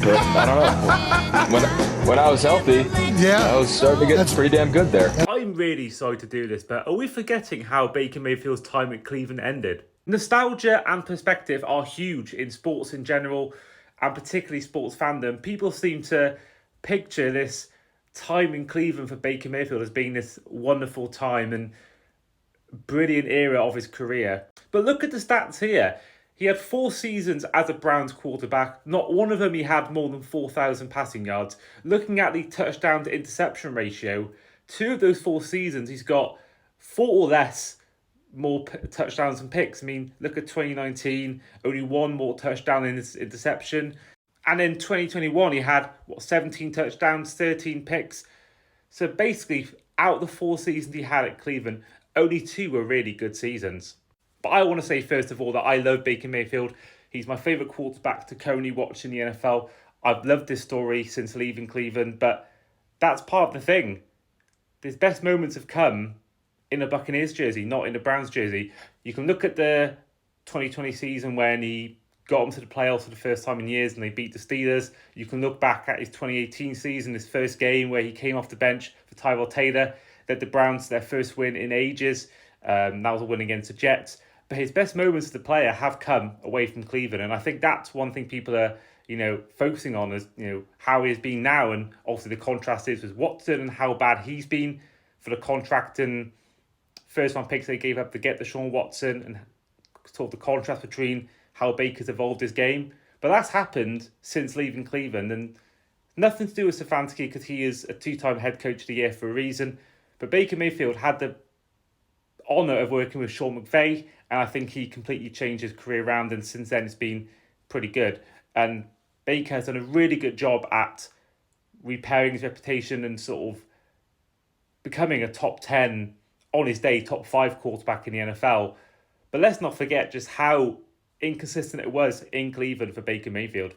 But I don't know. When I was healthy, I was starting to get pretty damn good there. I'm really sorry to do this, but are we forgetting how Baker Mayfield's time at Cleveland ended? Nostalgia and perspective are huge in sports in general, and particularly sports fandom. People seem to picture this time in Cleveland for Baker Mayfield as being this wonderful time and brilliant era of his career. But look at the stats here. He had 4 seasons as a Browns quarterback. Not one of them he had more than 4,000 passing yards. Looking at the touchdown to interception ratio, 2 of those 4 seasons he's got 4 or less more touchdowns and picks. I mean, look at 2019, only one more touchdown in his interception. And in 2021, he had, 17 touchdowns, 13 picks. So basically, out of the 4 seasons he had at Cleveland, only 2 were really good seasons. But I want to say, first of all, that I love Baker Mayfield. He's my favourite quarterback to currently watch in the NFL. I've loved this story since leaving Cleveland, but that's part of the thing. His best moments have come in a Buccaneers jersey, not in a Browns jersey. You can look at the 2020 season when he got them to the playoffs for the first time in years and they beat the Steelers. You can look back at his 2018 season, his first game where he came off the bench for Tyrod Taylor, led the Browns to their first win in ages. That was a win against the Jets. But his best moments as the player have come away from Cleveland. And I think that's one thing people are, focusing on is, how he's been now. And obviously the contrast is with Watson and how bad he's been for the contract and first round picks they gave up to get Deshaun Watson, and sort of the contrast between how Baker's evolved his game. But that's happened since leaving Cleveland, and nothing to do with Stefanski because he is a 2-time head coach of the year for a reason. But Baker Mayfield had the honour of working with Sean McVay, and I think he completely changed his career around, and since then it's been pretty good. And Baker has done a really good job at repairing his reputation and sort of becoming a top 10, on his day, top 5 quarterback in the NFL. But let's not forget just how inconsistent it was in Cleveland for Baker Mayfield.